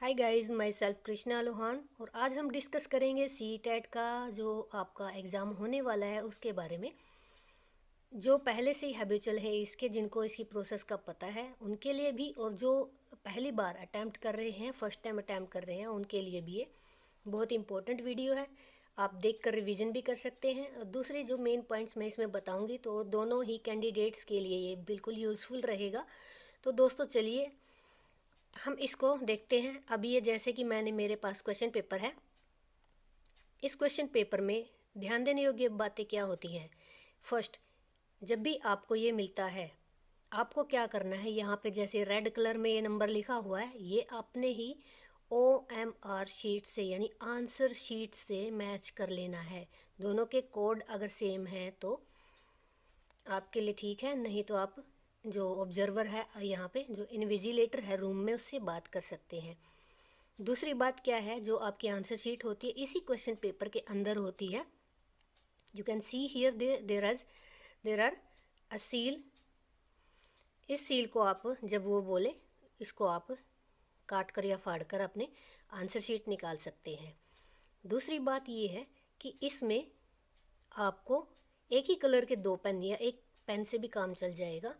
Hi guys, my self Krishna Lohan. और आज हम डिस्कस करेंगे सीटेट का जो आपका एग्ज़ाम होने वाला है उसके बारे में। जो पहले से ही हैबिचुअल है इसके, जिनको इसकी प्रोसेस का पता है उनके लिए भी, और जो पहली बार अटैम्प्ट कर रहे हैं, फर्स्ट टाइम अटैम्प्ट कर रहे हैं, उनके लिए भी ये बहुत इंपॉर्टेंट वीडियो है। आप देख कर रिविज़न भी कर सकते हैं। और दूसरे जो मेन पॉइंट्स मैं इसमें बताऊँगी तो दोनों ही कैंडिडेट्स के लिए ये बिल्कुल यूज़फुल रहेगा। तो दोस्तों चलिए हम इसको देखते हैं। अभी ये जैसे कि मेरे पास क्वेश्चन पेपर है। इस क्वेश्चन पेपर में ध्यान देने योग्य बातें क्या होती हैं। फर्स्ट, जब भी आपको ये मिलता है, आपको क्या करना है, यहाँ पे जैसे रेड कलर में ये नंबर लिखा हुआ है, ये आपने ही OMR शीट से यानी आंसर शीट से मैच कर लेना है। दोनों के कोड अगर सेम हैं तो आपके लिए ठीक है, नहीं तो आप जो ऑब्जर्वर है यहाँ पे, जो इन्विजिलेटर है रूम में, उससे बात कर सकते हैं। दूसरी बात क्या है, जो आपकी आंसर शीट होती है इसी क्वेश्चन पेपर के अंदर होती है। You can see here there are a seal. इस सील को आप जब वो बोले, इसको आप काट कर या फाड़ कर अपने आंसर शीट निकाल सकते हैं। दूसरी बात ये है कि इसमें आपको एक ही कलर के दो पेन या एक पेन से भी काम चल जाएगा।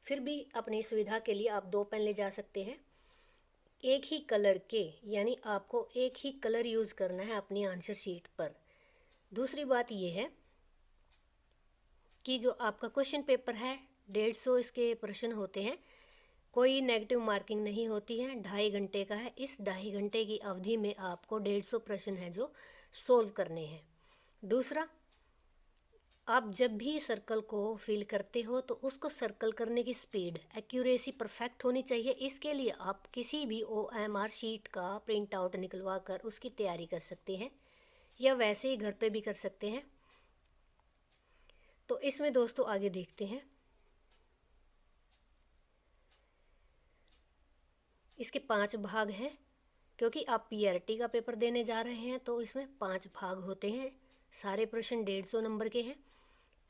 फिर भी अपनी सुविधा के लिए आप दो पेन ले जा सकते हैं, एक ही कलर के, यानी आपको एक ही कलर यूज़ करना है अपनी आंसर शीट पर। दूसरी बात यह है कि जो आपका क्वेश्चन पेपर है, 150 इसके प्रश्न होते हैं। कोई नेगेटिव मार्किंग नहीं होती है। 2.5 घंटे का है। इस 2.5 घंटे की अवधि में आपको 150 प्रश्न है जो सोल्व करने हैं। दूसरा, आप जब भी सर्कल को फिल करते हो तो उसको सर्कल करने की स्पीड, एक्यूरेसी परफेक्ट होनी चाहिए। इसके लिए आप किसी भी OMR शीट का प्रिंट आउट निकलवा कर उसकी तैयारी कर सकते हैं, या वैसे ही घर पे भी कर सकते हैं। तो इसमें दोस्तों आगे देखते हैं। इसके 5 भाग हैं, क्योंकि आप PRT का पेपर देने जा रहे हैं तो इसमें 5 भाग होते हैं। सारे प्रश्न 150 नंबर के हैं।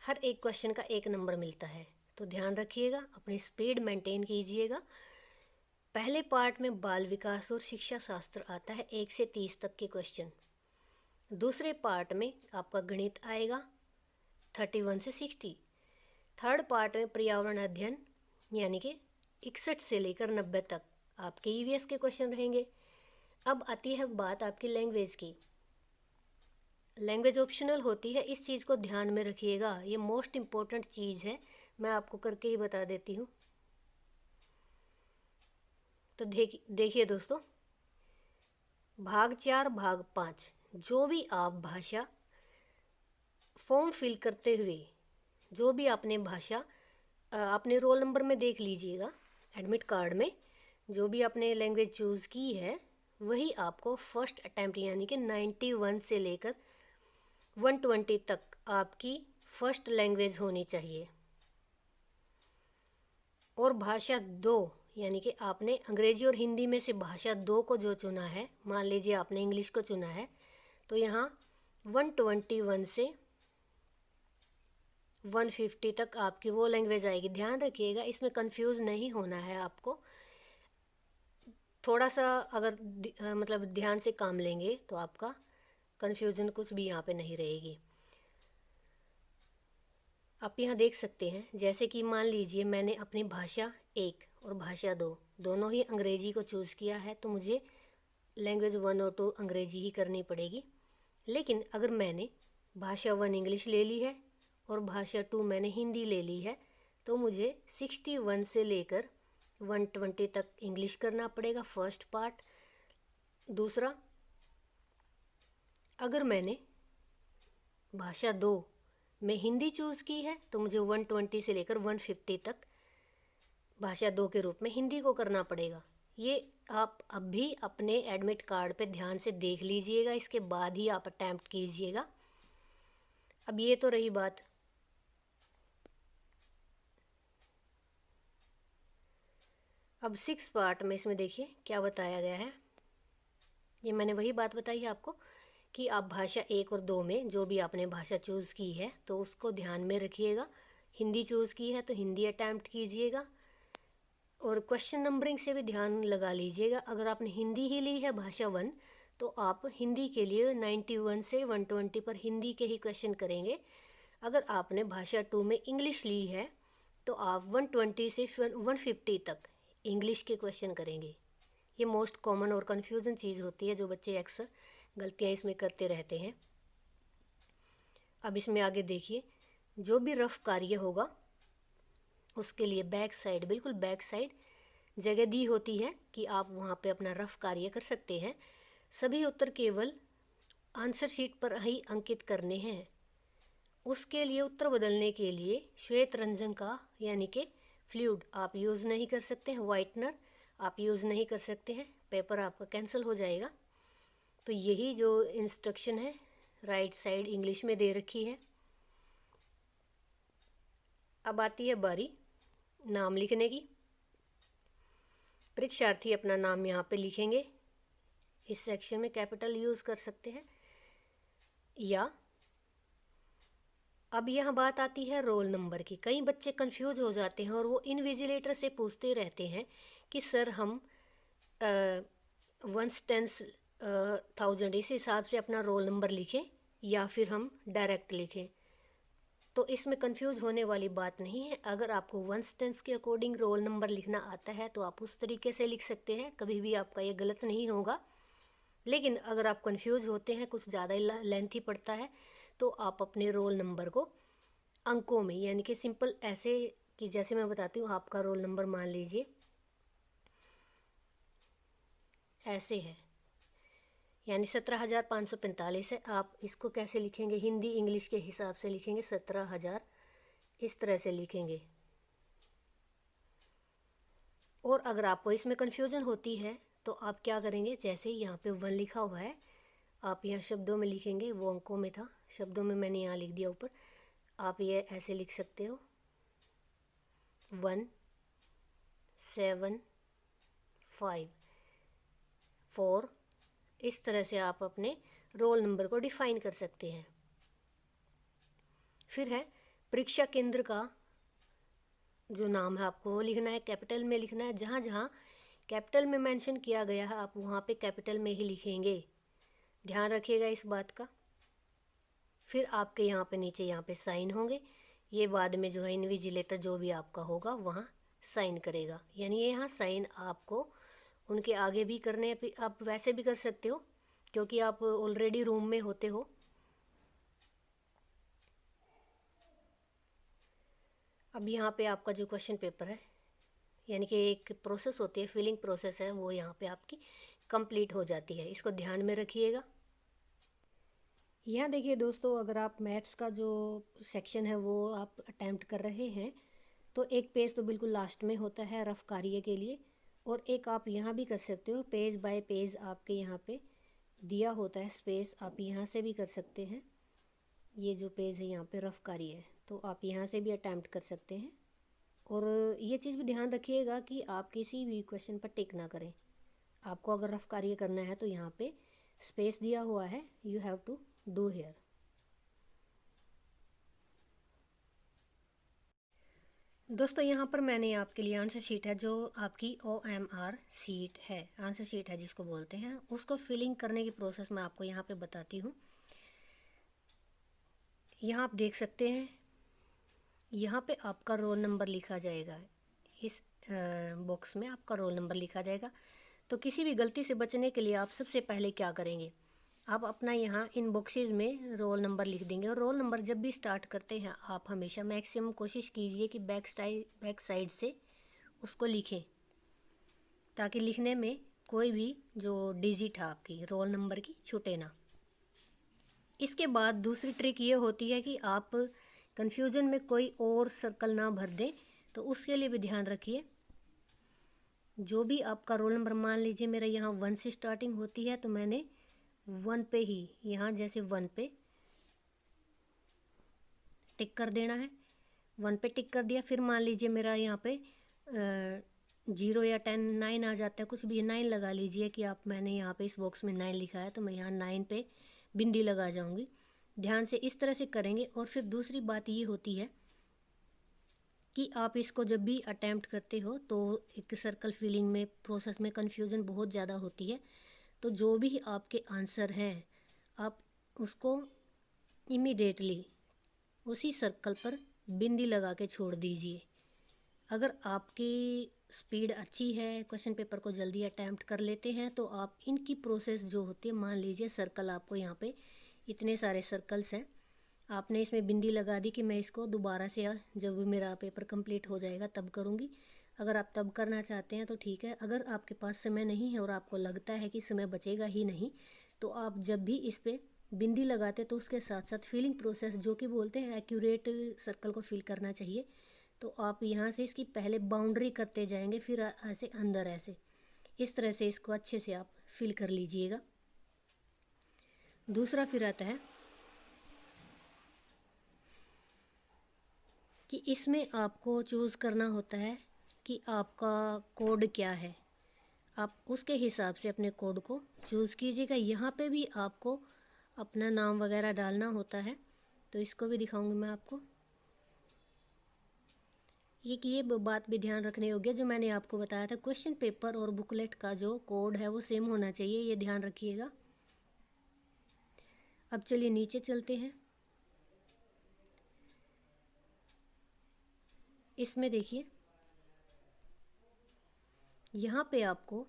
हर एक क्वेश्चन का 1 नंबर मिलता है। तो ध्यान रखिएगा, अपनी स्पीड मेंटेन कीजिएगा। पहले पार्ट में बाल विकास और शिक्षा शास्त्र आता है, 1 से 30 तक के क्वेश्चन। दूसरे पार्ट में आपका गणित आएगा 31 से 60। थर्ड पार्ट में पर्यावरण अध्ययन यानी कि 61 से लेकर 90 तक आपके EVS के क्वेश्चन रहेंगे। अब आती है बात आपकी लैंग्वेज की। लैंग्वेज ऑप्शनल होती है, इस चीज़ को ध्यान में रखिएगा, ये मोस्ट इम्पोर्टेंट चीज़ है। मैं आपको करके ही बता देती हूँ। तो देखिए दोस्तों, भाग 4 भाग 5, जो भी आप भाषा फॉर्म फिल करते हुए, जो भी आपने भाषा अपने रोल नंबर में देख लीजिएगा, एडमिट कार्ड में जो भी आपने लैंग्वेज चूज़ की है वही आपको फर्स्ट अटैम्प्ट यानी कि 91 से लेकर 120 तक आपकी फर्स्ट लैंग्वेज होनी चाहिए। और भाषा 2 यानी कि आपने अंग्रेजी और हिंदी में से भाषा 2 को जो चुना है, मान लीजिए आपने इंग्लिश को चुना है, तो यहाँ 121 से 150 तक आपकी वो लैंग्वेज आएगी। ध्यान रखिएगा, इसमें कंफ्यूज नहीं होना है आपको। थोड़ा सा अगर मतलब ध्यान से काम लेंगे तो आपका कन्फ्यूज़न कुछ भी यहाँ पे नहीं रहेगी। आप यहाँ देख सकते हैं, जैसे कि मान लीजिए मैंने अपनी भाषा 1 और भाषा 2 दोनों ही अंग्रेजी को चूज़ किया है, तो मुझे लैंग्वेज 1 और 2 अंग्रेजी ही करनी पड़ेगी। लेकिन अगर मैंने भाषा 1 इंग्लिश ले ली है और भाषा 2 मैंने हिंदी ले ली है, तो मुझे 61 से लेकर 120 तक इंग्लिश करना पड़ेगा, फर्स्ट पार्ट। दूसरा, अगर मैंने भाषा 2 में हिंदी चूज़ की है तो मुझे 120 से लेकर 150 तक भाषा 2 के रूप में हिंदी को करना पड़ेगा। ये आप अब भी अपने एडमिट कार्ड पे ध्यान से देख लीजिएगा, इसके बाद ही आप अटैम्प्ट कीजिएगा। अब ये तो रही बात। अब 6 पार्ट में इसमें देखिए क्या बताया गया है। ये मैंने वही बात बताई है आपको कि आप भाषा 1 और 2 में जो भी आपने भाषा चूज़ की है तो उसको ध्यान में रखिएगा। हिंदी चूज़ की है तो हिंदी अटैम्प्ट कीजिएगा, और क्वेश्चन नंबरिंग से भी ध्यान लगा लीजिएगा। अगर आपने हिंदी ही ली है भाषा 1 तो आप हिंदी के लिए 91 से 120 पर हिंदी के ही क्वेश्चन करेंगे। अगर आपने भाषा 2 में इंग्लिश ली है तो आप 120 से 150 तक इंग्लिश के क्वेश्चन करेंगे। ये मोस्ट कॉमन और कन्फ्यूज़न चीज़ होती है जो बच्चे अक्सर गलतियाँ इसमें करते रहते हैं। अब इसमें आगे देखिए, जो भी रफ कार्य होगा उसके लिए बैक साइड, बिल्कुल बैक साइड जगह दी होती है कि आप वहाँ पे अपना रफ कार्य कर सकते हैं। सभी उत्तर केवल आंसर शीट पर ही अंकित करने हैं। उसके लिए उत्तर बदलने के लिए श्वेत रंजन का यानी कि फ्लूइड आप यूज़ नहीं कर सकते हैं, वाइटनर आप यूज़ नहीं कर सकते हैं, पेपर आपका कैंसिल हो जाएगा। तो यही जो इंस्ट्रक्शन है राइट साइड इंग्लिश में दे रखी है। अब आती है बारी नाम लिखने की। परीक्षार्थी अपना नाम यहाँ पे लिखेंगे। इस सेक्शन में कैपिटल यूज़ कर सकते हैं या। अब यहाँ बात आती है रोल नंबर की। कई बच्चे कंफ्यूज हो जाते हैं और वो इन्विजिलेटर से पूछते रहते हैं कि सर हम 1 टेंस 1000 इस हिसाब से अपना रोल नंबर लिखें या फिर हम डायरेक्ट लिखें। तो इसमें कंफ्यूज होने वाली बात नहीं है। अगर आपको 1 टेंस के अकॉर्डिंग रोल नंबर लिखना आता है तो आप उस तरीके से लिख सकते हैं, कभी भी आपका ये गलत नहीं होगा। लेकिन अगर आप कंफ्यूज होते हैं, कुछ ज़्यादा लेंथी पड़ता है, तो आप अपने रोल नंबर को अंकों में यानी कि सिंपल ऐसे कि जैसे मैं बताती हूँ, आपका रोल नंबर मान लीजिए ऐसे है, यानी 17,545 है। आप इसको कैसे लिखेंगे? हिंदी इंग्लिश के हिसाब से लिखेंगे, 17,000 इस तरह से लिखेंगे। और अगर आपको इसमें कन्फ्यूजन होती है तो आप क्या करेंगे, जैसे यहाँ पे 1 लिखा हुआ है, आप यहाँ शब्दों में लिखेंगे, वो अंकों में था, शब्दों में मैंने यहाँ लिख दिया ऊपर। आप ये ऐसे लिख सकते हो 1 7 5 4। इस तरह से आप अपने रोल नंबर को डिफाइन कर सकते हैं। फिर है परीक्षा केंद्र का जो नाम है आपको वो लिखना है, कैपिटल में लिखना है। जहाँ जहाँ कैपिटल में मेंशन किया गया है आप वहाँ पे कैपिटल में ही लिखेंगे, ध्यान रखिएगा इस बात का। फिर आपके यहाँ पे नीचे यहाँ पे साइन होंगे, ये बाद में जो है इन्विजिलेटर जो भी आपका होगा वहाँ साइन करेगा। यानी ये यहाँ साइन आपको उनके आगे भी करने हैं, आप वैसे भी कर सकते हो क्योंकि आप ऑलरेडी रूम में होते हो। अब यहाँ पे आपका जो क्वेश्चन पेपर है यानी कि एक प्रोसेस होती है, फिलिंग प्रोसेस है, वो यहाँ पे आपकी कंप्लीट हो जाती है। इसको ध्यान में रखिएगा। यहाँ देखिए दोस्तों, अगर आप मैथ्स का जो सेक्शन है वो आप अटैम्प्ट कर रहे हैं तो एक पेज तो बिल्कुल लास्ट में होता है रफ कार्य के लिए, और एक आप यहाँ भी कर सकते हो, पेज बाय पेज आपके यहाँ पे दिया होता है स्पेस, आप यहाँ से भी कर सकते हैं। ये जो पेज है यहाँ पे रफ कार्य है तो आप यहाँ से भी अटैम्प्ट कर सकते हैं। और ये चीज़ भी ध्यान रखिएगा कि आप किसी भी क्वेश्चन पर टिक ना करें। आपको अगर रफ कार्य करना है तो यहाँ पे स्पेस दिया हुआ है, you have to do here. दोस्तों यहाँ पर मैंने आपके लिए आंसर शीट है, जो आपकी OMR शीट है, आंसर शीट है जिसको बोलते हैं, उसको फिलिंग करने की प्रोसेस मैं आपको यहाँ पे बताती हूँ। यहाँ आप देख सकते हैं, यहाँ पे आपका रोल नंबर लिखा जाएगा, इस बॉक्स में आपका रोल नंबर लिखा जाएगा। तो किसी भी गलती से बचने के लिए आप सबसे पहले क्या करेंगे, आप अपना यहाँ इन बॉक्सेस में रोल नंबर लिख देंगे। और रोल नंबर जब भी स्टार्ट करते हैं आप हमेशा मैक्सिमम कोशिश कीजिए कि बैक साइड से उसको लिखें, ताकि लिखने में कोई भी जो डिजिट है आपकी रोल नंबर की छूटे ना। इसके बाद दूसरी ट्रिक ये होती है कि आप कन्फ्यूजन में कोई और सर्कल ना भर दें, तो उसके लिए भी ध्यान रखिए। जो भी आपका रोल नंबर, मान लीजिए मेरा यहाँ 1 से स्टार्टिंग होती है तो मैंने 1 पे ही यहाँ जैसे 1 पे टिक कर देना है, 1 पे टिक कर दिया। फिर मान लीजिए मेरा यहाँ पे 0 या 10 9 आ जाता है, कुछ भी 9 लगा लीजिए कि आप, मैंने यहाँ पे इस बॉक्स में 9 लिखा है तो मैं यहाँ 9 पे बिंदी लगा जाऊँगी। ध्यान से इस तरह से करेंगे। और फिर दूसरी बात ये होती है कि आप इसको जब भी अटैम्प्ट करते हो तो एक सर्कल फिलिंग में प्रोसेस में कन्फ्यूज़न बहुत ज़्यादा होती है। तो जो भी आपके आंसर हैं आप उसको इमीडिएटली उसी सर्कल पर बिंदी लगा के छोड़ दीजिए। अगर आपकी स्पीड अच्छी है, क्वेश्चन पेपर को जल्दी अटैम्प्ट कर लेते हैं, तो आप इनकी प्रोसेस जो होती है, मान लीजिए सर्कल आपको यहाँ पे इतने सारे सर्कल्स हैं, आपने इसमें बिंदी लगा दी कि मैं इसको दोबारा से जब मेरा पेपर कंप्लीट हो जाएगा तब करूँगी। अगर आप तब करना चाहते हैं तो ठीक है। अगर आपके पास समय नहीं है और आपको लगता है कि समय बचेगा ही नहीं, तो आप जब भी इस पर बिंदी लगाते तो उसके साथ साथ फिलिंग प्रोसेस जो कि बोलते हैं एक्यूरेट सर्कल को फिल करना चाहिए, तो आप यहाँ से इसकी पहले बाउंड्री करते जाएंगे, फिर ऐसे अंदर ऐसे इस तरह से इसको अच्छे से आप फिल कर लीजिएगा। दूसरा फिर आता है कि इसमें आपको चूज़ करना होता है कि आपका कोड क्या है। आप उसके हिसाब से अपने कोड को चूज़ कीजिएगा। यहाँ पे भी आपको अपना नाम वगैरह डालना होता है, तो इसको भी दिखाऊंगी मैं आपको। ये बात भी ध्यान रखने योग्य, जो मैंने आपको बताया था, क्वेश्चन पेपर और बुकलेट का जो कोड है वो सेम होना चाहिए, ये ध्यान रखिएगा। अब चलिए नीचे चलते हैं। इसमें देखिए यहाँ पे आपको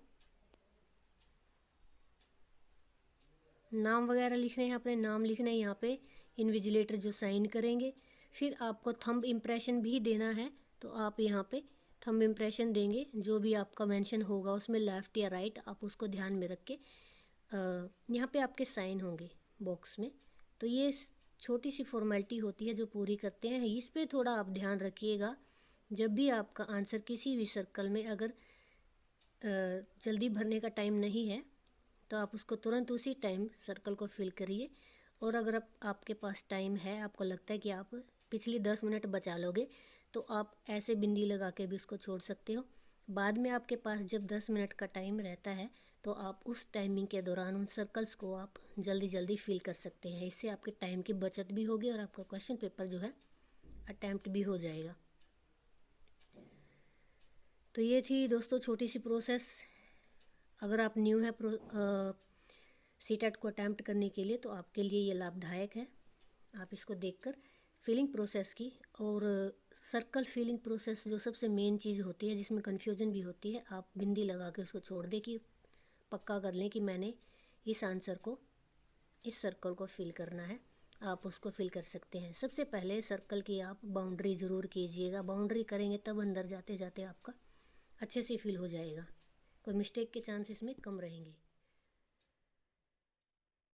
नाम वगैरह लिखने हैं, अपने नाम लिखने हैं यहाँ पे, इन्विजिलेटर जो साइन करेंगे। फिर आपको थंब इम्प्रेशन भी देना है, तो आप यहाँ पे थंब इम्प्रेशन देंगे, जो भी आपका मेंशन होगा उसमें लेफ़्ट या राइट आप उसको ध्यान में रख के यहाँ पे आपके साइन होंगे बॉक्स में। तो ये छोटी सी फॉर्मेलिटी होती है जो पूरी करते हैं, इस पे थोड़ा आप ध्यान रखिएगा। जब भी आपका आंसर किसी भी सर्कल में अगर जल्दी भरने का टाइम नहीं है तो आप उसको तुरंत उसी टाइम सर्कल को फिल करिए। और अगर आपके पास टाइम है, आपको लगता है कि आप पिछली 10 मिनट बचा लोगे, तो आप ऐसे बिंदी लगा के भी उसको छोड़ सकते हो। बाद में आपके पास जब 10 मिनट का टाइम रहता है तो आप उस टाइमिंग के दौरान उन सर्कल्स को आप जल्दी जल्दी फिल कर सकते हैं। इससे आपके टाइम की बचत भी होगी और आपका क्वेश्चन पेपर जो है अटैम्प्ट भी हो जाएगा। तो ये थी दोस्तों छोटी सी प्रोसेस। अगर आप न्यू है सीटेट को अटैम्प्ट करने के लिए, तो आपके लिए ये लाभदायक है। आप इसको देखकर फिलिंग प्रोसेस की और सर्कल फिलिंग प्रोसेस जो सबसे मेन चीज़ होती है, जिसमें कन्फ्यूजन भी होती है, आप बिंदी लगा के उसको छोड़ दें कि पक्का कर लें कि मैंने इस आंसर को, इस सर्कल को फिल करना है। आप उसको फिल कर सकते हैं। सबसे पहले सर्कल की आप बाउंड्री ज़रूर कीजिएगा। बाउंड्री करेंगे तब अंदर जाते जाते आपका अच्छे से फिल हो जाएगा, कोई मिस्टेक के चांसेस में कम रहेंगे।